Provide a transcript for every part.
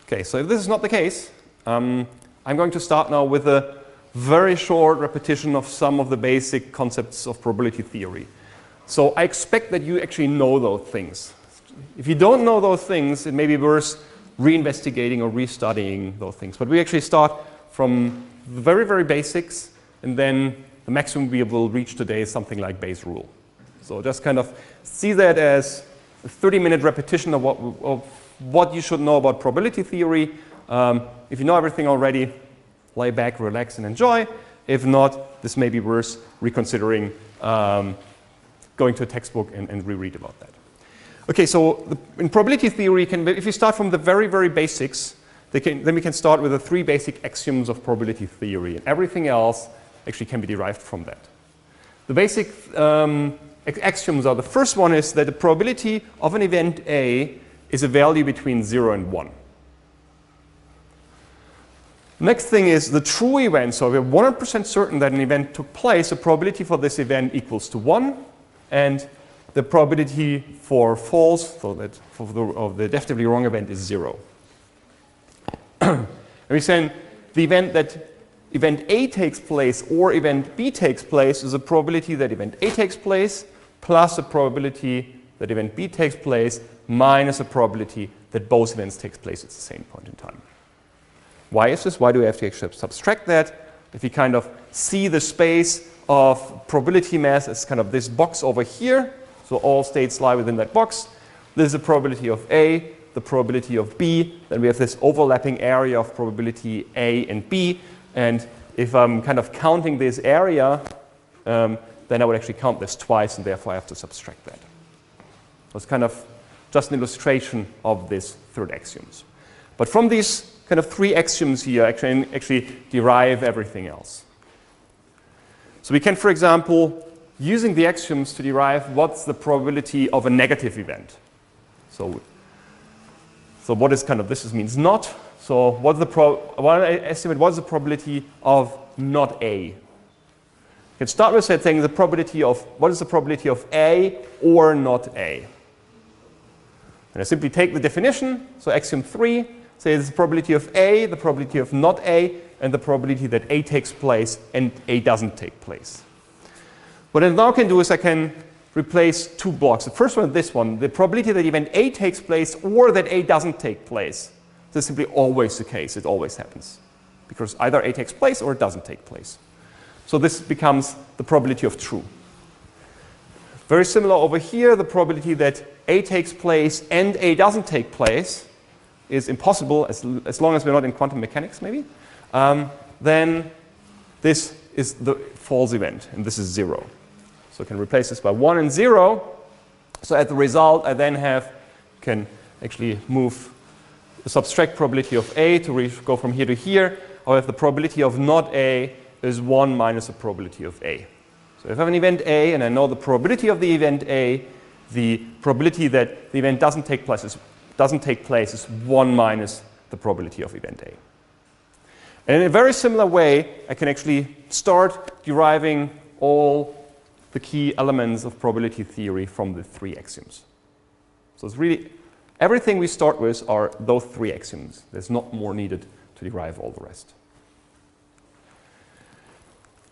Okay, so if this is not the case, I'm going to start now with a very short repetition of some of the basic concepts of probability theory. So I expect that you actually know those things. If you don't know those things, it may be worth reinvestigating or restudying those things. But we actually start from the very, very basics, and then the maximum we will reach today is something like Bayes' rule. So just kind of see that as a 30-minute repetition of what you should know about probability theory. If you know everything already, lay back, relax, and enjoy. If not, this may be worth reconsidering going to a textbook and reread about that. Okay, so in probability theory, if you start from the very, very basics, then we can start with the 3 basic axioms of probability theory, and everything else actually can be derived from that. The basic axioms are, the first one is that the probability of an event A is a value between 0 and 1. Next thing is the true event. So we're 100% certain that an event took place. The probability for this event equals to 1, and the probability for false, so that of the definitively wrong event, is 0. And we're saying the event that event A takes place or event B takes place is a probability that event A takes place plus a probability that event B takes place minus a probability that both events take place at the same point in time. Why is this? Why do we have to actually subtract that? If you kind of see the space of probability mass as kind of this box over here, so all states lie within that box, this is the probability of A, the probability of B, then we have this overlapping area of probability A and B, and if I'm kind of counting this area, then I would actually count this twice, and therefore I have to subtract that. So it's kind of just an illustration of these third axioms. But from these kind of 3 axioms here, I can actually derive everything else. So we can, for example, using the axioms to derive what's the probability of a negative event. So what is kind of, this means not. So what's the estimate what's the probability of not A? You can start with saying the probability of, what is the probability of A or not A? And I simply take the definition, so axiom 3, says the probability of A, the probability of not A, and the probability that A takes place and A doesn't take place. What I now can do is I can replace 2 blocks. The first one is this one, the probability that event A takes place or that A doesn't take place. This is simply always the case. It always happens, because either A takes place or it doesn't take place. So this becomes the probability of true. Very similar over here, the probability that A takes place and A doesn't take place is impossible as long as we're not in quantum mechanics, maybe. Then this is the false event, and this is 0. So I can replace this by 1 and 0. So at the result, I then can actually move the subtract probability of A to go from here to here. Or if the probability of not A is 1 minus the probability of A. So if I have an event A and I know the probability of the event A, the probability that the event doesn't take place is 1 minus the probability of event A. And in a very similar way, I can actually start deriving all the key elements of probability theory from the 3 axioms. So it's really, everything we start with are those 3 axioms. There's not more needed to derive all the rest.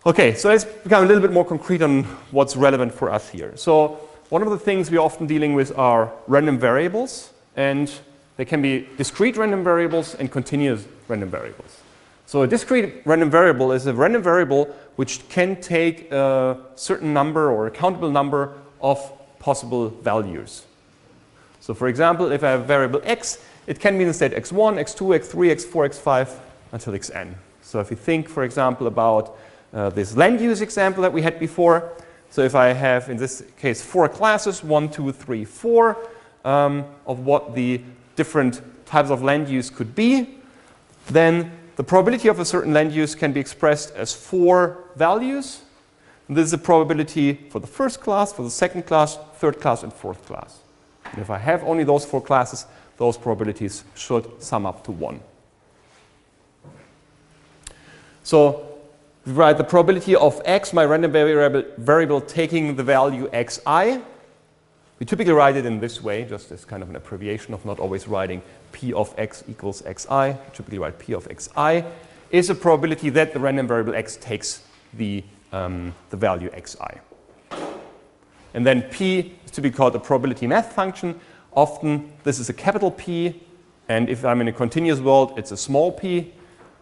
Okay, so let's become a little bit more concrete on what's relevant for us here. So one of the things we're often dealing with are random variables, and they can be discrete random variables and continuous random variables. So a discrete random variable is a random variable which can take a certain number or a countable number of possible values. So for example, if I have variable x, it can be in the state x1, x2, x3, x4, x5 until xn. So if you think, for example, about this land use example that we had before, so if I have, in this case, 4 classes, 1, 2, 3, 4, of what the different types of land use could be, then the probability of a certain land use can be expressed as 4 values. And this is the probability for the first class, for the second class, third class, and fourth class. And if I have only those 4 classes, those probabilities should sum up to 1. So we write the probability of x, my random variable taking the value xi, We typically write it in this way, just as kind of an abbreviation of not always writing P of x equals xi. We typically write P of xi is a probability that the random variable x takes the value xi. And then P is to be called a probability math function. Often this is a capital P, and if I'm in a continuous world, it's a small p.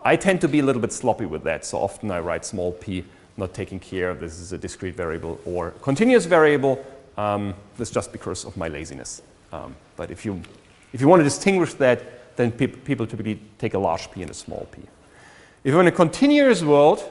I tend to be a little bit sloppy with that, so often I write small p, not taking care of this is a discrete variable or continuous variable. This is just because of my laziness. But if you want to distinguish that, then people typically take a large p and a small p. If you're in a continuous world,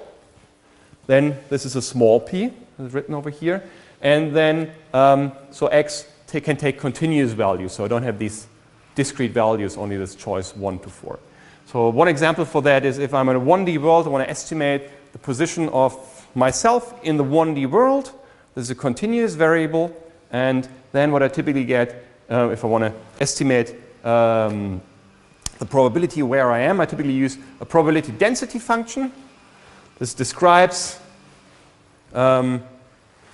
then this is a small p, as written over here. And then, so x can take continuous values, so I don't have these discrete values, only this choice 1 to 4. So one example for that is if I'm in a 1D world, I want to estimate the position of myself in the 1D world. This is a continuous variable, and then what I typically get, if I want to estimate the probability where I am, I typically use a probability density function. This describes the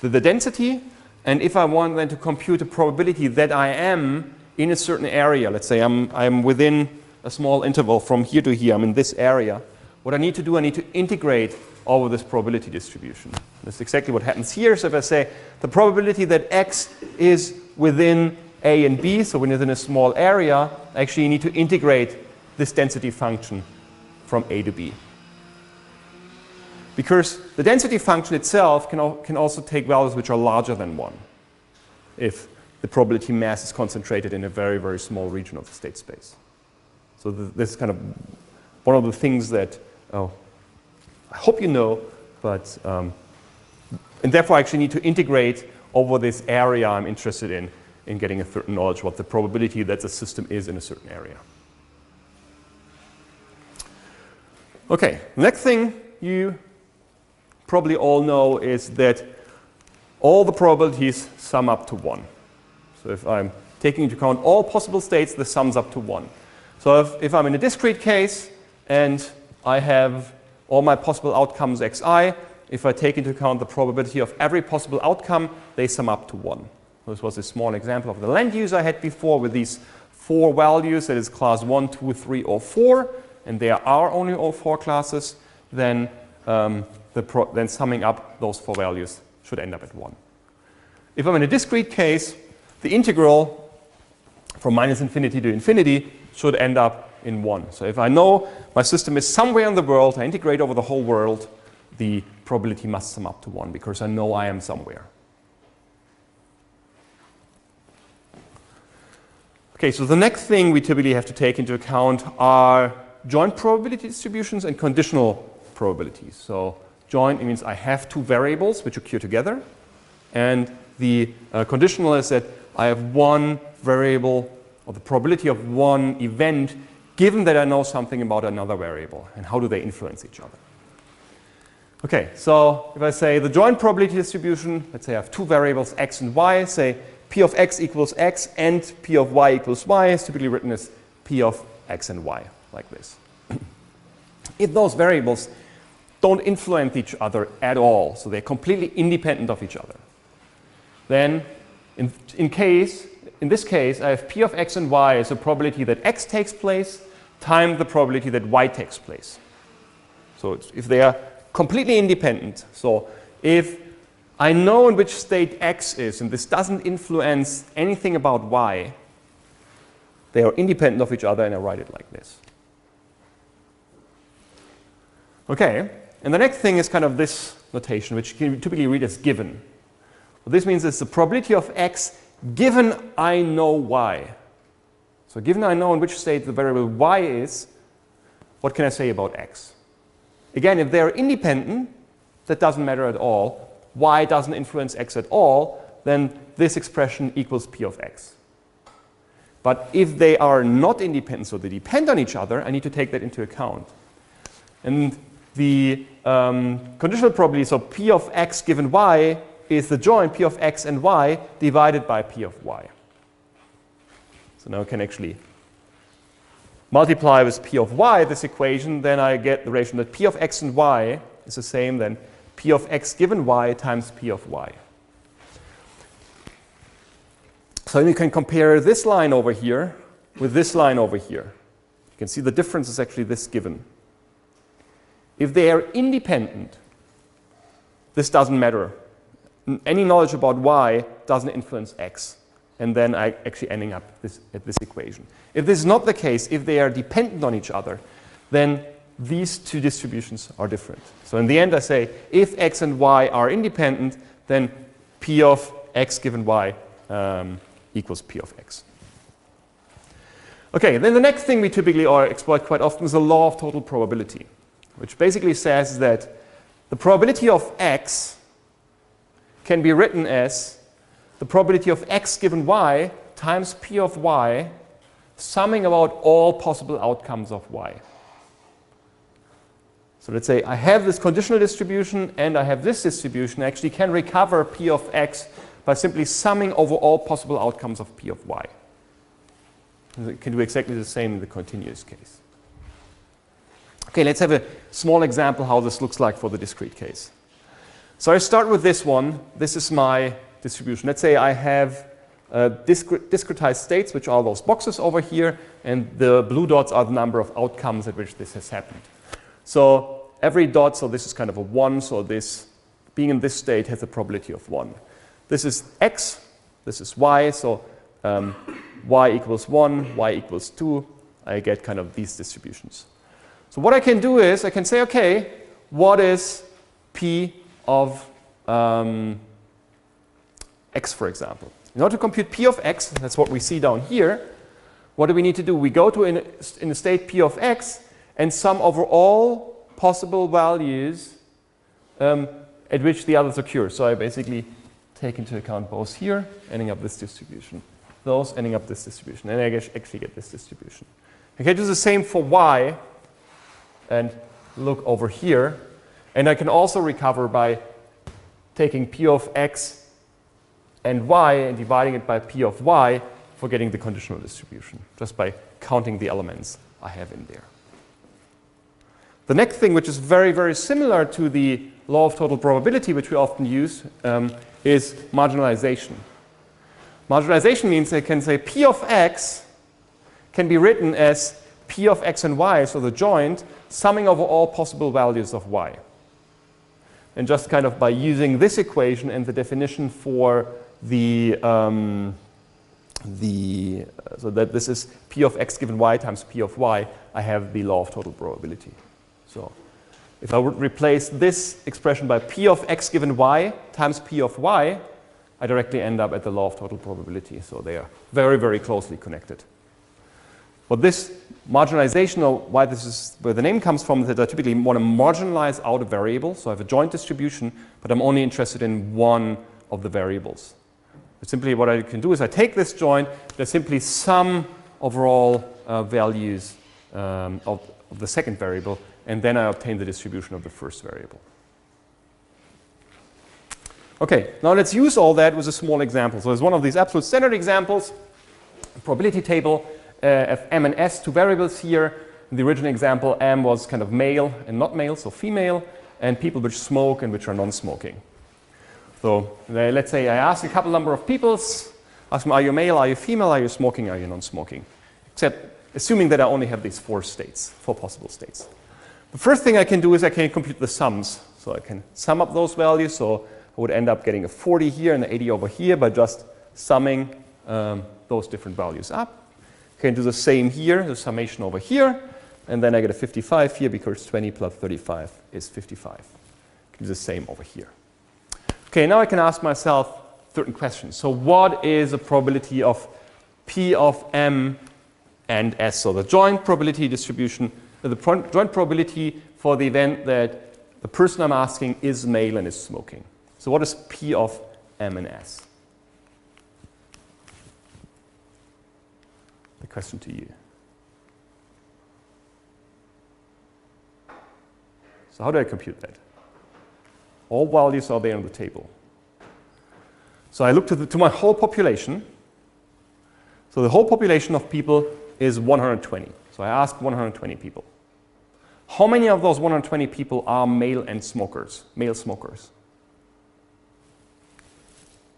density, and if I want then to compute the probability that I am in a certain area, let's say I'm within a small interval from here to here, I'm in this area, what I need to do, I need to integrate over this probability distribution. That's exactly what happens here. So if I say the probability that x is within a and b, so within a small area, I actually need to integrate this density function from a to b. Because the density function itself can also take values which are larger than 1 if the probability mass is concentrated in a very, very small region of the state space. So this is kind of one of the things that I hope you know, but and therefore I actually need to integrate over this area I'm interested in getting a certain knowledge what the probability that the system is in a certain area. Okay, next thing you probably all know is that all the probabilities sum up to 1. So if I'm taking into account all possible states, this sums up to 1. So if I'm in a discrete case and I have all my possible outcomes xi, if I take into account the probability of every possible outcome, they sum up to 1. This was a small example of the land use I had before with these 4 values, that is class 1, 2, 3, or 4, and there are only all 4 classes, then summing up those 4 values should end up at 1. If I'm in a discrete case, the integral from -infinity to infinity should end up in 1. So if I know my system is somewhere in the world, I integrate over the whole world, the probability must sum up to 1 because I know I am somewhere. Okay, so the next thing we typically have to take into account are joint probability distributions and conditional probabilities. So joint means I have 2 variables which occur together, and the conditional is that I have one variable, or the probability of one event, given that I know something about another variable, and how do they influence each other. Okay, so if I say the joint probability distribution, let's say I have 2 variables x and y, say p of x equals x and p of y equals y is typically written as p of x and y, like this. If those variables don't influence each other at all, so they're completely independent of each other, then in this case, I have p of x and y as a probability that x takes place times the probability that y takes place. So if they are completely independent, so if I know in which state x is, and this doesn't influence anything about y, they are independent of each other, and I write it like this. Okay, and the next thing is kind of this notation, which you can typically read as given. What this means is the probability of x given I know y. So given I know in which state the variable y is, what can I say about x? Again, if they are independent, that doesn't matter at all. Y doesn't influence x at all, then this expression equals p of x. But if they are not independent, so they depend on each other, I need to take that into account. And the conditional probability, so p of x given y, is the joint p of x and y divided by p of y. So now I can actually multiply with p of y this equation, then I get the relation that p of x and y is the same than p of x given y times p of y. So you can compare this line over here with this line over here. You can see the difference is actually this given. If they are independent, this doesn't matter. Any knowledge about y doesn't influence x. And then I'm actually ending up at this equation. If this is not the case, if they are dependent on each other, then these two distributions are different. So in the end, I say if x and y are independent, then p of x given y equals p of x. Okay, then the next thing we typically exploit quite often is the law of total probability, which basically says that the probability of x can be written as the probability of x given y times p of y, summing about all possible outcomes of y. So let's say I have this conditional distribution and I have this distribution. I actually can recover p of x by simply summing over all possible outcomes of p of y. And it can do exactly the same in the continuous case. Okay, let's have a small example how this looks like for the discrete case. So I start with this one. This is my distribution. Let's say I have discretized states, which are those boxes over here, and the blue dots are the number of outcomes at which this has happened. So every dot, so this is kind of a 1, so this being in this state has a probability of 1. This is x, this is y, so y equals 1, y equals 2. I get kind of these distributions. So what I can do is I can say, okay, what is p of x, for example? In order to compute p of x, that's what we see down here, what do we need to do? We go to in a state p of x and sum over all possible values at which the others occur. So I basically take into account both here, ending up this distribution, those ending up this distribution, and I actually get this distribution. I can do the same for y and look over here, and I can also recover by taking p of x and y and dividing it by p of y for getting the conditional distribution, just by counting the elements I have in there. The next thing, which is very, very similar to the law of total probability, which we often use, is marginalization. Marginalization means I can say p of x can be written as p of x and y, so the joint, summing over all possible values of y. And just kind of by using this equation and the definition for so that this is p of x given y times p of y, I have the law of total probability. So if I would replace this expression by p of x given y times p of y, I directly end up at the law of total probability. So they are very, very closely connected. What this marginalization, or why this is where the name comes from, is that I typically want to marginalize out a variable. So I have a joint distribution, but I'm only interested in one of the variables. Simply what I can do is I take this joint, I simply sum overall values of the second variable, and then I obtain the distribution of the first variable. Okay, now let's use all that with a small example. So there's one of these absolute standard examples, a probability table of m and s, two variables here. In the original example, m was kind of male and not male, so female, and people which smoke and which are non-smoking. So let's say I ask a couple number of people, ask them, are you male, are you female, are you smoking, are you non-smoking? Except assuming that I only have these four possible states. The first thing I can do is I can compute the sums. So I can sum up those values. So I would end up getting a 40 here and an 80 over here by just summing those different values up. I can do the same here, the summation over here, and then I get a 55 here because 20 plus 35 is 55. I can do the same over here. Okay, now I can ask myself certain questions. So what is the probability of P of M and S? So the joint probability distribution, the joint probability for the event that the person I'm asking is male and is smoking. So what is P of M and S? The question to you. So how do I compute that? All values are there on the table. So I look to my whole population. So the whole population of people is 120. So I ask 120 people. How many of those 120 people are male and smokers? Male smokers.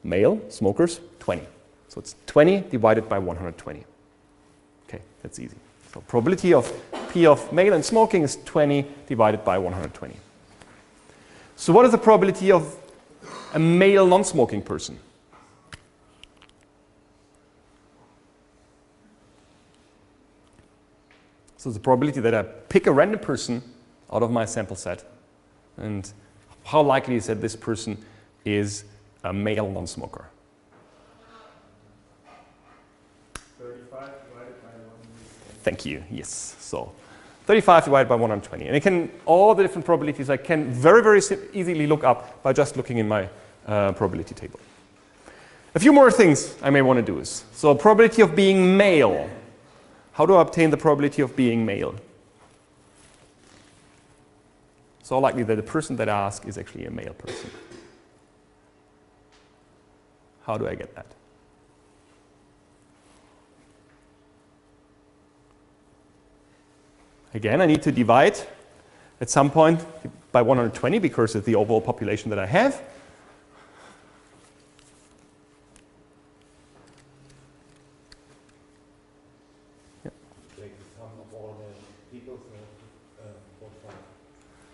Male smokers, 20. So it's 20 divided by 120. Okay, that's easy. So probability of P of male and smoking is 20 divided by 120. So what is the probability of a male non-smoking person? So the probability that I pick a random person out of my sample set, and how likely is that this person is a male non-smoker? 35 divided by 120. Thank you, yes. So 35 divided by 120. And I can, all the different probabilities I can very, very easily look up by just looking in my probability table. A few more things I may want to do is, so probability of being male. How do I obtain the probability of being male? So likely that the person that I ask is actually a male person. How do I get that? Again, I need to divide at some point by 120 because it's the overall population that I have.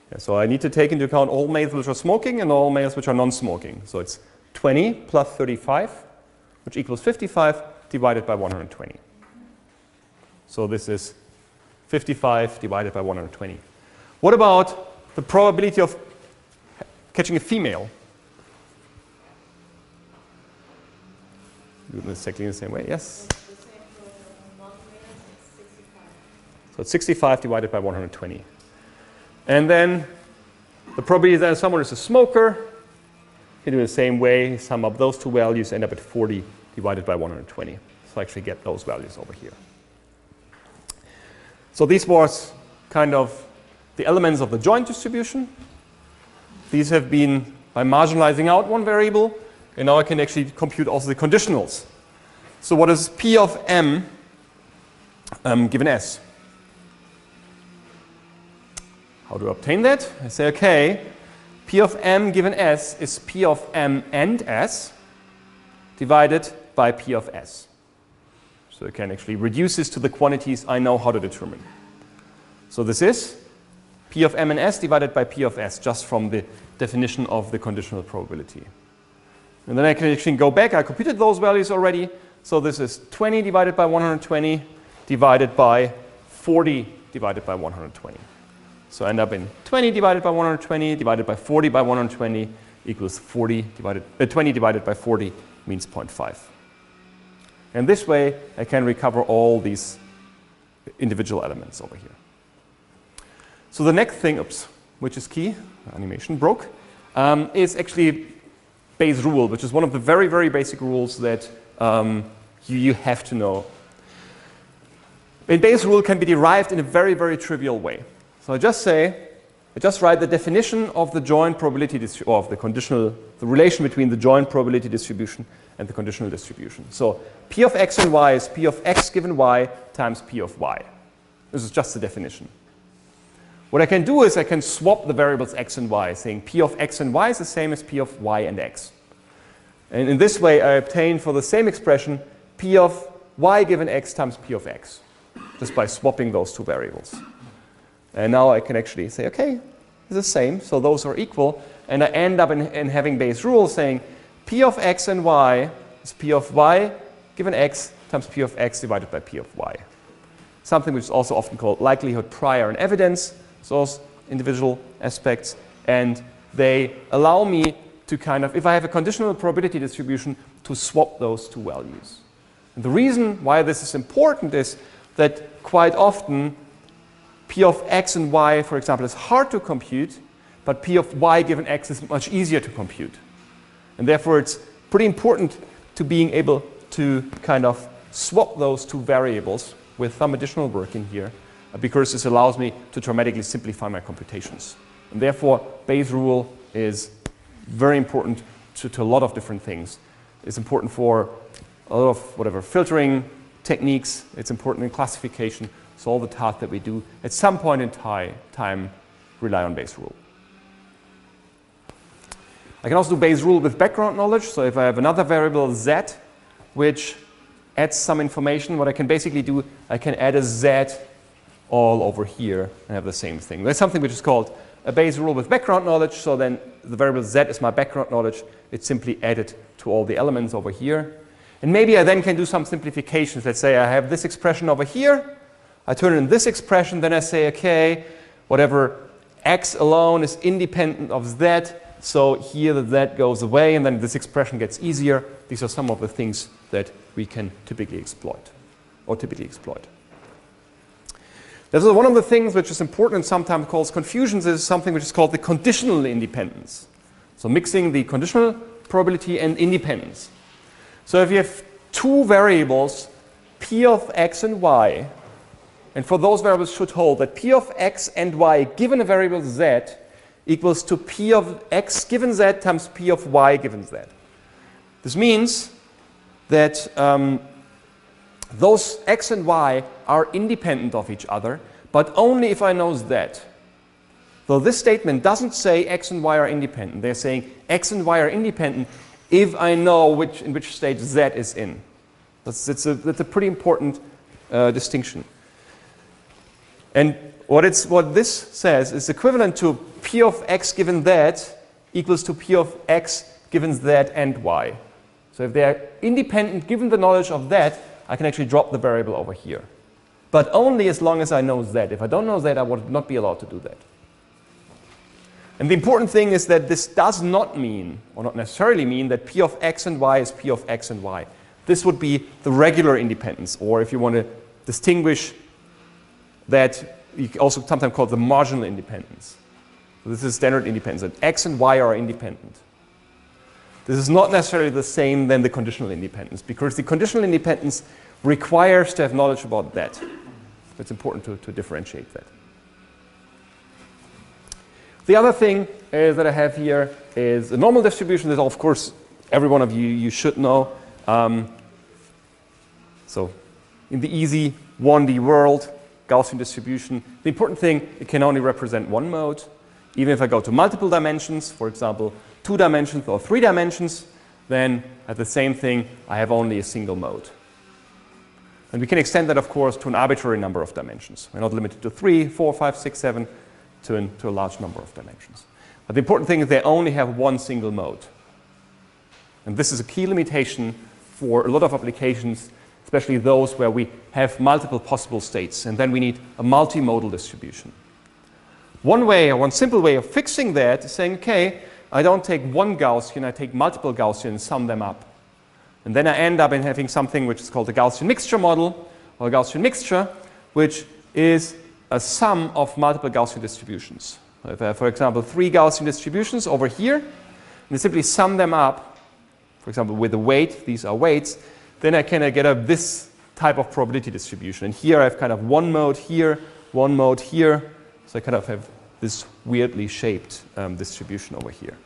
Yeah, so I need to take into account all males which are smoking and all males which are non-smoking. So it's 20 plus 35, which equals 55 divided by 120. So this is 55 divided by 120. What about the probability of catching a female? Do it exactly in the same way, yes? So it's 65 divided by 120. And then the probability that someone is a smoker, you do it the same way, sum up those two values, end up at 40 divided by 120. So I actually get those values over here. So these was kind of the elements of the joint distribution. These have been by marginalizing out one variable, and now I can actually compute also the conditionals. So what is P of M given S? How do I obtain that? I say, okay, P of M given S is P of M and S divided by P of S. So I can actually reduce this to the quantities I know how to determine. So this is P of M and S divided by P of S, just from the definition of the conditional probability. And then I can actually go back. I computed those values already. So this is 20 divided by 120 divided by 40 divided by 120. So I end up in 20 divided by 120 divided by 40 by 120 equals 20 divided by 40 means 0.5. And this way, I can recover all these individual elements over here. So the next thing, which is key, animation broke, is actually Bayes' rule, which is one of the very, very basic rules that you have to know. And Bayes' rule can be derived in a very, very trivial way. So I just write the definition of the joint probability of the relation between the joint probability distribution and the conditional distribution. So P of x and y is P of x given y times P of y. This is just the definition. What I can do is I can swap the variables x and y, saying P of x and y is the same as P of y and x. And in this way, I obtain for the same expression P of y given x times P of x, just by swapping those two variables. And now I can actually say, okay, it's the same, so those are equal. And I end up in having Bayes' rule saying P of x and y is P of y given x times P of x divided by P of y. Something which is also often called likelihood, prior, and evidence. So those individual aspects. And they allow me to kind of, if I have a conditional probability distribution, to swap those two values. And the reason why this is important is that quite often P of x and y, for example, is hard to compute, but P of y given x is much easier to compute. And therefore, it's pretty important to being able to kind of swap those two variables with some additional work in here, because this allows me to dramatically simplify my computations. And therefore, Bayes' rule is very important to a lot of different things. It's important for a lot of filtering techniques. It's important in classification. So all the tasks that we do at some point in time rely on Bayes' rule. I can also do Bayes' rule with background knowledge. So if I have another variable z, which adds some information. What I can basically do, I can add a z all over here and have the same thing. There's something which is called a Bayes rule with background knowledge. So then the variable z is my background knowledge. It's simply added to all the elements over here. And maybe I then can do some simplifications. Let's say I have this expression over here. I turn it in this expression. Then I say, okay, whatever x alone is independent of z. So here the z goes away. And then this expression gets easier. These are some of the things that we can typically exploit. This is one of the things which is important and sometimes causes confusions is something which is called the conditional independence. So mixing the conditional probability and independence. So if you have two variables, p of x and y, and for those variables should hold that p of x and y given a variable z equals to p of x given z times p of y given z. This means that those x and y are independent of each other, but only if I know z. So this statement doesn't say x and y are independent. They're saying x and y are independent if I know in which state z is in. That's a pretty important distinction. And what this says is equivalent to p of x given z equals to p of x given z and y. So if they are independent given the knowledge of z, I can actually drop the variable over here. But only as long as I know z. If I don't know z, I would not be allowed to do that. And the important thing is that this does not mean, or not necessarily mean, that p of x and y is p of x and y. This would be the regular independence, or if you want to distinguish that, you also sometimes call it the marginal independence. So this is standard independence, that x and y are independent. This is not necessarily the same than the conditional independence, because the conditional independence requires to have knowledge about that. It's important to differentiate that. The other thing that I have here is a normal distribution that, of course, every one of you should know. So in the easy 1D world, Gaussian distribution, the important thing, it can only represent one mode. Even if I go to multiple dimensions, for example, 2 dimensions or 3 dimensions, then at the same thing, I have only a single mode. And we can extend that, of course, to an arbitrary number of dimensions. We're not limited to 3, 4, 5, 6, 7, to a large number of dimensions. But the important thing is they only have one single mode. And this is a key limitation for a lot of applications, especially those where we have multiple possible states, and then we need a multimodal distribution. One simple way of fixing that is saying, okay, I don't take one Gaussian, I take multiple Gaussian and sum them up. And then I end up in having something which is called the Gaussian mixture model, or Gaussian mixture, which is a sum of multiple Gaussian distributions. If I have, for example, 3 Gaussian distributions over here, and I simply sum them up, for example, with a weight, these are weights, then I can get this type of probability distribution. And here I have kind of one mode here, so I kind of have this weirdly shaped distribution over here.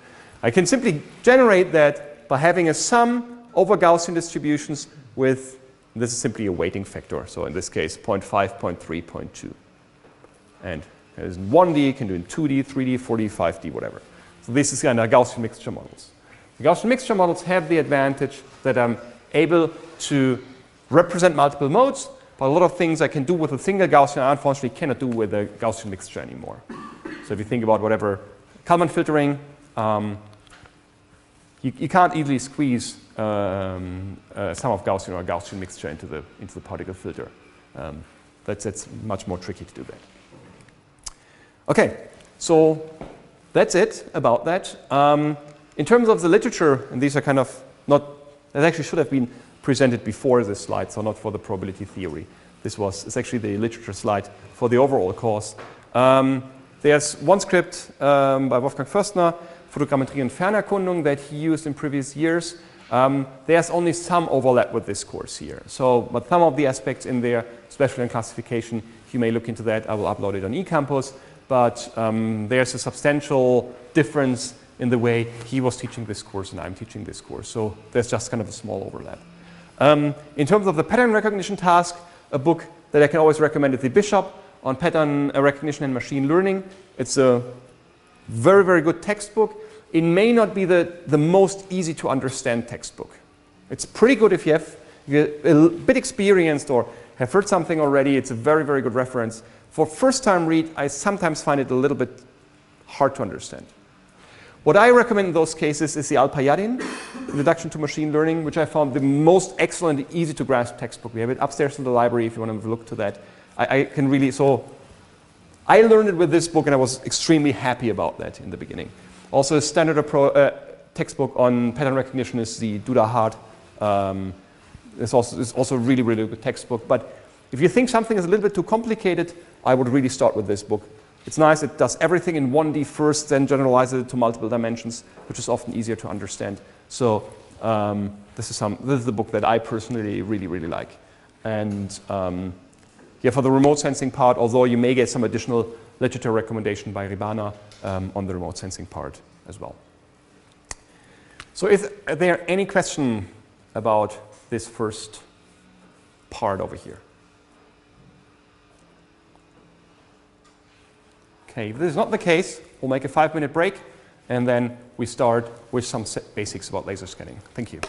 I can simply generate that by having a sum over Gaussian distributions with, this is simply a weighting factor, so in this case 0.5, 0.3, 0.2. And as in 1D, you can do in 2D, 3D, 4D, 5D, whatever. So this is kind of Gaussian mixture models. The Gaussian mixture models have the advantage that I'm able to represent multiple modes, but a lot of things I can do with a single Gaussian, I unfortunately cannot do with a Gaussian mixture anymore. So if you think about whatever Kalman filtering, you can't easily squeeze sum of Gaussian or a Gaussian mixture into the particle filter. That's much more tricky to do that. Okay, so that's it about that. In terms of the literature, and these are kind of not, that actually should have been presented before this slide, so not for the probability theory. It's actually the literature slide for the overall course. There's one script by Wolfgang Förstner, Photogrammetry and Fernerkundung, that he used in previous years. There's only some overlap with this course here. So, but some of the aspects in there, especially in classification, you may look into that. I will upload it on eCampus. But there's a substantial difference in the way he was teaching this course and I'm teaching this course. So there's just kind of a small overlap. In terms of the pattern recognition task, a book that I can always recommend is The Bishop on Pattern Recognition and Machine Learning. It's a very, very good textbook. It may not be the most easy to understand textbook. It's pretty good if you have you get a bit experienced or have heard something already, it's a very, very good reference. For first-time read, I sometimes find it a little bit hard to understand. What I recommend in those cases is the Alpayadin, Introduction to Machine Learning, which I found the most excellent, easy-to-grasp textbook. We have it upstairs in the library if you want to have a look to that. I can really, so I learned it with this book and I was extremely happy about that in the beginning. Also, a standard textbook on pattern recognition is the Duda Hart. It's also a really, really good textbook. But if you think something is a little bit too complicated, I would really start with this book. It's nice, it does everything in 1D first, then generalizes it to multiple dimensions, which is often easier to understand. So this is the book that I personally really, really like. And yeah, for the remote sensing part, although you may get some additional literature recommendation by Ribana on the remote sensing part as well. So is there any question about this first part over here? Okay, if this is not the case, we'll make a 5-minute break and then we start with some basics about laser scanning. Thank you.